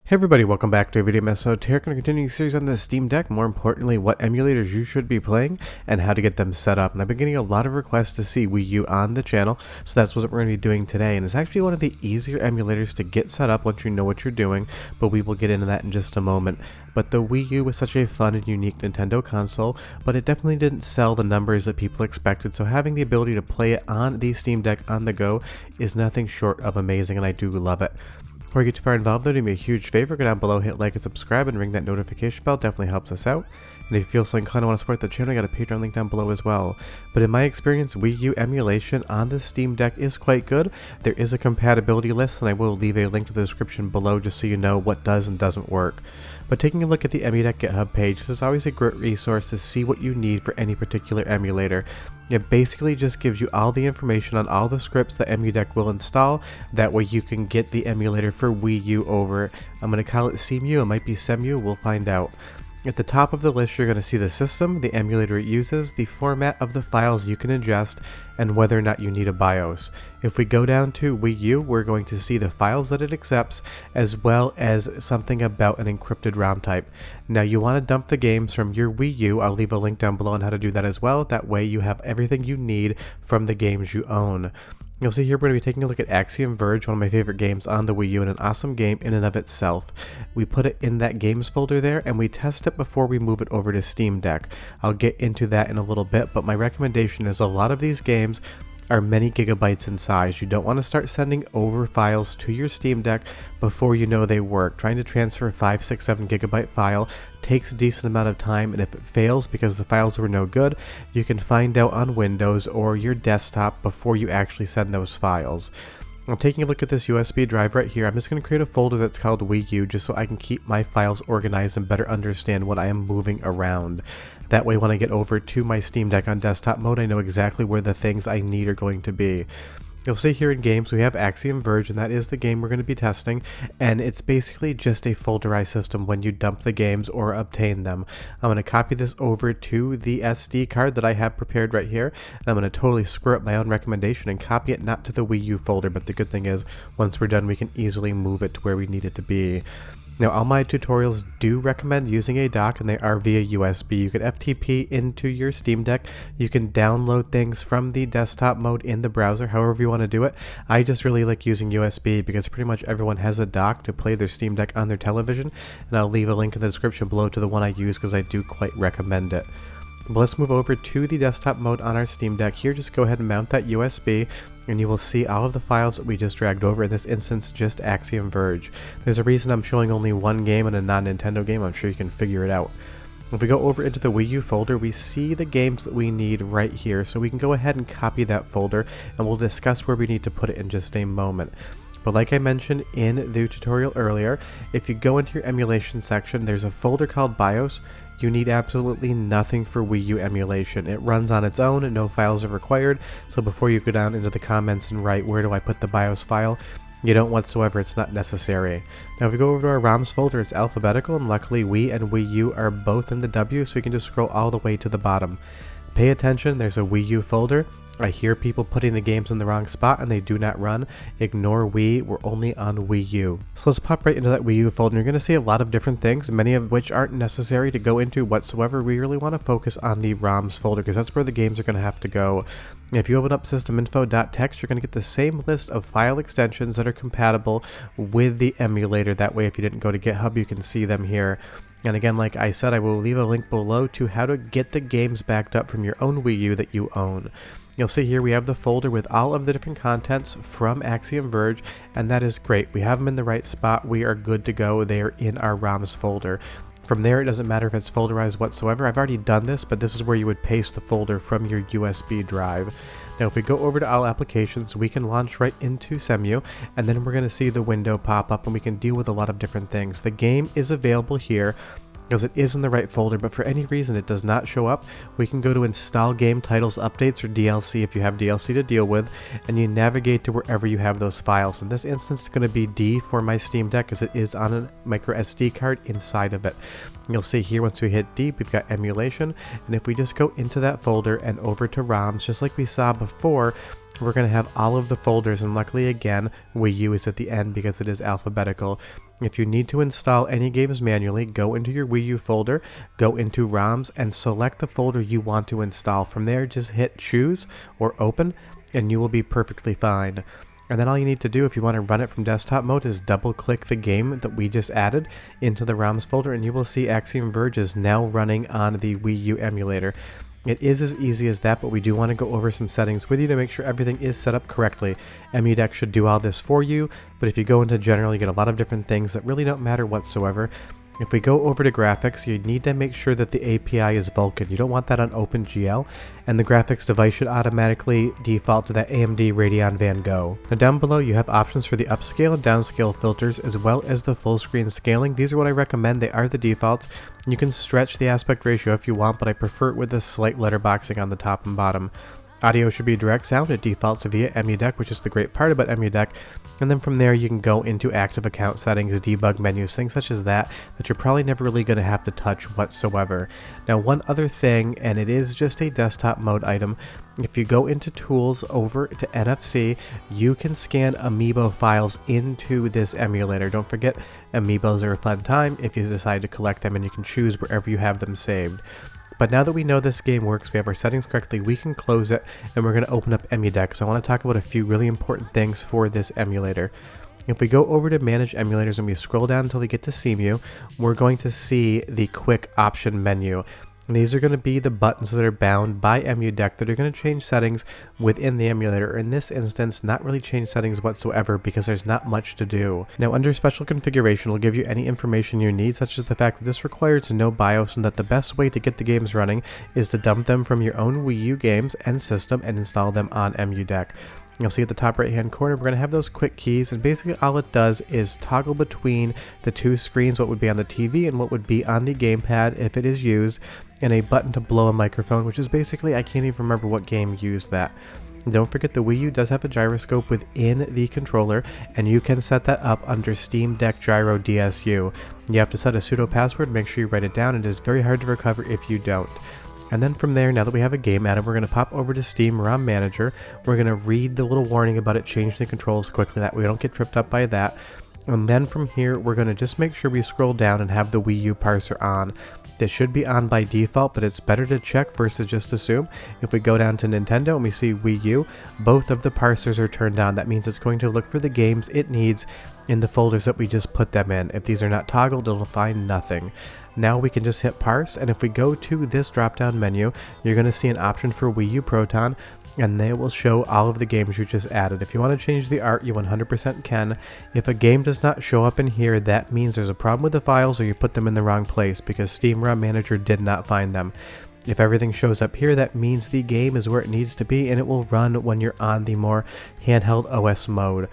Hey everybody, welcome back to a video episode. Here, going to continue the series on the Steam Deck. More importantly, what emulators you should be playing and how to get them set up. And I've been getting a lot of requests to see Wii U on the channel, so that's what we're going to be doing today. And it's actually one of the easier emulators to get set up once you know what you're doing, but we will get into that in just a moment. But the Wii U was such a fun and unique Nintendo console, but it definitely didn't sell the numbers that people expected, so having the ability to play it on the Steam Deck on the go is nothing short of amazing, and I do love it. Before you get too far involved though, do me a huge favor, go down below, hit like and subscribe, and ring that notification bell, definitely helps us out. And if you feel so inclined to want to support the channel, I got a Patreon link down below as well. But in my experience, Wii U emulation on the Steam Deck is quite good. There is a compatibility list, and I will leave a link to the description below just so you know what does and doesn't work. But taking a look at the EmuDeck GitHub page, this is always a great resource to see what you need for any particular emulator. It basically just gives you all the information on all the scripts that EmuDeck will install. That way you can get the emulator for Wii U over. I'm going to call it Cemu, it might be Cemu, we'll find out. At the top of the list, you're going to see the system, the emulator it uses, the format of the files you can ingest, and whether or not you need a BIOS. If we go down to Wii U, we're going to see the files that it accepts, as well as something about an encrypted ROM type. Now, you want to dump the games from your Wii U. I'll leave a link down below on how to do that as well. That way you have everything you need from the games you own. You'll see here we're going to be taking a look at Axiom Verge, one of my favorite games on the Wii U, and an awesome game in and of itself. We put it in that games folder there, and we test it before we move it over to Steam Deck. I'll get into that in a little bit, but my recommendation is a lot of these games are many gigabytes in size. You don't want to start sending over files to your Steam Deck before you know they work. Trying to transfer a 5, 6, 7 gigabyte file takes a decent amount of time, and if it fails because the files were no good, you can find out on Windows or your desktop before you actually send those files. I'm taking a look at this USB drive right here. I'm just going to create a folder that's called Wii U just so I can keep my files organized and better understand what I am moving around. That way when I get over to my Steam Deck on desktop mode, I know exactly where the things I need are going to be. You'll see here in games we have Axiom Verge, and that is the game we're going to be testing, and it's basically just a folderized system when you dump the games or obtain them. I'm going to copy this over to the SD card that I have prepared right here, and I'm going to totally screw up my own recommendation and copy it not to the Wii U folder, but the good thing is once we're done we can easily move it to where we need it to be. Now, all my tutorials do recommend using a dock, and they are via USB. You can FTP into your Steam Deck. You can download things from the desktop mode in the browser, however you want to do it. I just really like using USB because pretty much everyone has a dock to play their Steam Deck on their television, and I'll leave a link in the description below to the one I use because I do quite recommend it. But let's move over to the desktop mode on our Steam Deck. Here, just go ahead and mount that USB, and you will see all of the files that we just dragged over, in this instance just Axiom Verge. There's a reason I'm showing only one game and a non-Nintendo game. I'm sure you can figure it out. If we go over into the Wii U folder, we see the games that we need right here, so we can go ahead and copy that folder, and we'll discuss where we need to put it in just a moment. But like I mentioned in the tutorial earlier, if you go into your emulation section, there's a folder called BIOS. You need absolutely nothing for Wii U emulation. It runs on its own and no files are required, so before you go down into the comments and write where do I put the BIOS file, you don't whatsoever, it's not necessary. Now if we go over to our ROMs folder, it's alphabetical, and luckily Wii and Wii U are both in the W, so we can just scroll all the way to the bottom. Pay attention, there's a Wii U folder. I hear people putting the games in the wrong spot and they do not run. Ignore Wii, we're only on Wii U. So let's pop right into that Wii U folder. You're going to see a lot of different things, many of which aren't necessary to go into whatsoever. We really want to focus on the ROMs folder because that's where the games are going to have to go. If you open up systeminfo.txt, you're going to get the same list of file extensions that are compatible with the emulator. That way if you didn't go to GitHub, you can see them here. And again, like I said, I will leave a link below to how to get the games backed up from your own Wii U that you own. You'll see here we have the folder with all of the different contents from Axiom Verge, and that is great. We have them in the right spot. We are good to go. They are in our ROMs folder. From there, it doesn't matter if it's folderized whatsoever. I've already done this, but this is where you would paste the folder from your USB drive. Now, if we go over to all applications, we can launch right into Cemu, and then we're going to see the window pop up, and we can deal with a lot of different things. The game is available here because it is in the right folder, but for any reason it does not show up, we can go to Install Game Titles Updates, or DLC if you have DLC to deal with, and you navigate to wherever you have those files. In this instance, it's going to be D for my Steam Deck as it is on a micro SD card inside of it. You'll see here once we hit D, we've got Emulation, and if we just go into that folder and over to ROMs, just like we saw before, we're going to have all of the folders, and luckily again, Wii U is at the end because it is alphabetical. If you need to install any games manually, go into your Wii U folder, go into ROMs, and select the folder you want to install. From there, just hit choose or open, and you will be perfectly fine. And then all you need to do if you want to run it from desktop mode is double click the game that we just added into the ROMs folder, and you will see Axiom Verge is now running on the Wii U emulator. It is as easy as that, but we do want to go over some settings with you to make sure everything is set up correctly. EmuDeck should do all this for you, but if you go into general, you get a lot of different things that really don't matter whatsoever. If we go over to graphics, you need to make sure that the API is Vulkan. You don't want that on OpenGL, and the graphics device should automatically default to that AMD Radeon Van Gogh. Now down below you have options for the upscale and downscale filters as well as the full screen scaling. These are what I recommend. They are the defaults. You can stretch the aspect ratio if you want, but I prefer it with the slight letterboxing on the top and bottom. Audio should be direct sound. It defaults via EmuDeck, which is the great part about EmuDeck. And then from there you can go into active account settings, debug menus, things such as that you're probably never really going to have to touch whatsoever. Now one other thing, and it is just a desktop mode item, if you go into tools over to NFC, you can scan amiibo files into this emulator. Don't forget, amiibos are a fun time if you decide to collect them, and you can choose wherever you have them saved. But now that we know this game works, we have our settings correctly, we can close it, and we're going to open up EmuDeck. So I want to talk about a few really important things for this emulator. If we go over to Manage Emulators and we scroll down until we get to Cemu, we're going to see the Quick Option menu. And these are going to be the buttons that are bound by EmuDeck that are going to change settings within the emulator. In this instance, not really change settings whatsoever because there's not much to do. Now under Special Configuration, it'll give you any information you need, such as the fact that this requires no BIOS and that the best way to get the games running is to dump them from your own Wii U games and system and install them on EmuDeck. You'll see at the top right hand corner, we're going to have those quick keys, and basically all it does is toggle between the two screens, what would be on the TV and what would be on the gamepad if it is used, and a button to blow a microphone, which is basically, I can't even remember what game used that. Don't forget the Wii U does have a gyroscope within the controller, and you can set that up under Steam Deck Gyro DSU. You have to set a pseudo password, make sure you write it down. It is very hard to recover if you don't. And then from there, now that we have a game added, we're going to pop over to Steam ROM Manager. We're going to read the little warning about it changing the controls quickly, that we don't get tripped up by that. And then from here, we're going to just make sure we scroll down and have the Wii U parser on. This should be on by default, but it's better to check versus just assume. If we go down to Nintendo and we see Wii U, both of the parsers are turned on. That means it's going to look for the games it needs in the folders that we just put them in. If these are not toggled, it'll find nothing. Now we can just hit parse, and if we go to this drop down menu, you're going to see an option for Wii U Proton, and they will show all of the games you just added. If you want to change the art, you 100% can. If a game does not show up in here, that means there's a problem with the files or you put them in the wrong place because Steam ROM Manager did not find them. If everything shows up here, that means the game is where it needs to be, and it will run when you're on the more handheld OS mode.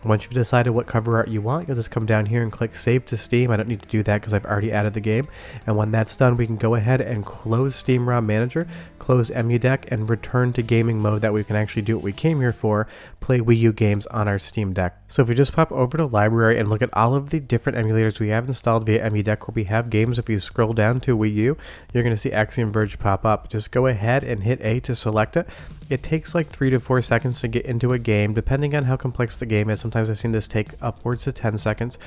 Once you've decided what cover art you want, you'll just come down here and click Save to Steam. I don't need to do that because I've already added the game. And when that's done, we can go ahead and close Steam ROM Manager, close EmuDeck, and return to gaming mode that we can actually do what we came here for, play Wii U games on our Steam Deck. So if we just pop over to Library and look at all of the different emulators we have installed via EmuDeck where we have games, if you scroll down to Wii U, you're going to see Axiom Verge pop up. Just go ahead and hit A to select it. It takes like 3 to 4 seconds to get into a game, depending on how complex the game is. Sometimes I've seen this take upwards to 10 seconds,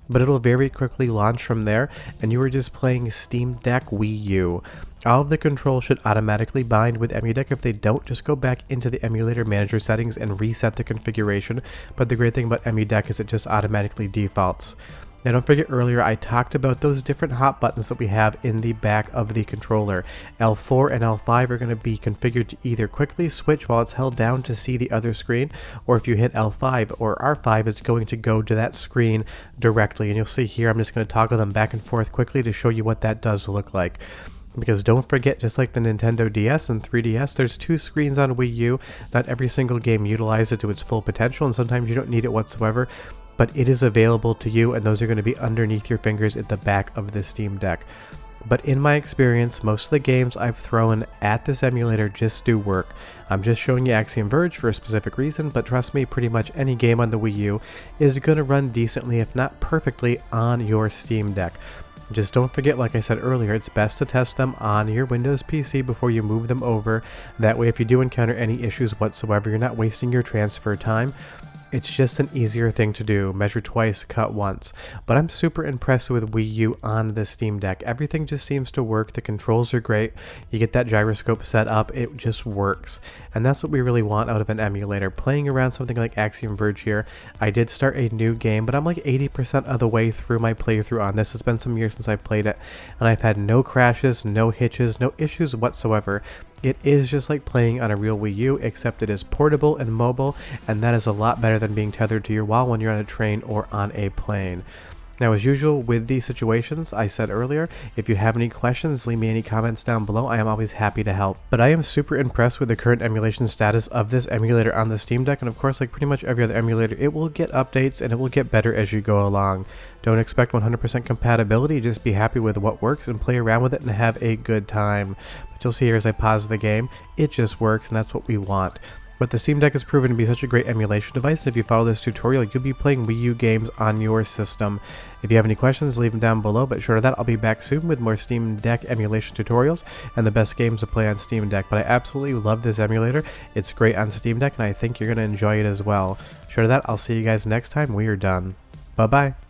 but it'll very quickly launch from there, and you are just playing Steam Deck Wii U. All of the controls should automatically bind with EmuDeck. If they don't, just go back into the emulator manager settings and reset the configuration. But the great thing about EmuDeck is it just automatically defaults. Now don't forget, earlier I talked about those different hot buttons that we have in the back of the controller. L4 and L5 are going to be configured to either quickly switch while it's held down to see the other screen, or if you hit L5 or R5, it's going to go to that screen directly. And you'll see here, I'm just going to toggle them back and forth quickly to show you what that does look like. Because don't forget, just like the Nintendo DS and 3DS, there's 2 screens on Wii U. Not every single game utilizes it to its full potential, and sometimes you don't need it whatsoever. But it is available to you, and those are going to be underneath your fingers at the back of the Steam Deck. But in my experience, most of the games I've thrown at this emulator just do work. I'm just showing you Axiom Verge for a specific reason, but trust me, pretty much any game on the Wii U is going to run decently, if not perfectly, on your Steam Deck. Just don't forget, like I said earlier, it's best to test them on your Windows PC before you move them over. That way, if you do encounter any issues whatsoever, you're not wasting your transfer time. It's just an easier thing to do. Measure twice, cut once. But I'm super impressed with Wii U on the Steam Deck. Everything just seems to work. The controls are great. You get that gyroscope set up. It just works. And that's what we really want out of an emulator. Playing around something like Axiom Verge here, I did start a new game, but I'm like 80% of the way through my playthrough on this. It's been some years since I played it, and I've had no crashes, no hitches, no issues whatsoever. It is just like playing on a real Wii U, except it is portable and mobile, and that is a lot better than being tethered to your wall when you're on a train or on a plane. Now, as usual with these situations, I said earlier, if you have any questions, leave me any comments down below. I am always happy to help. But I am super impressed with the current emulation status of this emulator on the Steam Deck, and of course, like pretty much every other emulator, it will get updates and it will get better as you go along. Don't expect 100% compatibility, just be happy with what works and play around with it and have a good time. But you'll see here as I pause the game, it just works, and that's what we want. But the Steam Deck has proven to be such a great emulation device, and if you follow this tutorial, you'll be playing Wii U games on your system. If you have any questions, leave them down below, but short of that, I'll be back soon with more Steam Deck emulation tutorials and the best games to play on Steam Deck. But I absolutely love this emulator. It's great on Steam Deck, and I think you're going to enjoy it as well. Short of that, I'll see you guys next time we are done. Bye-bye.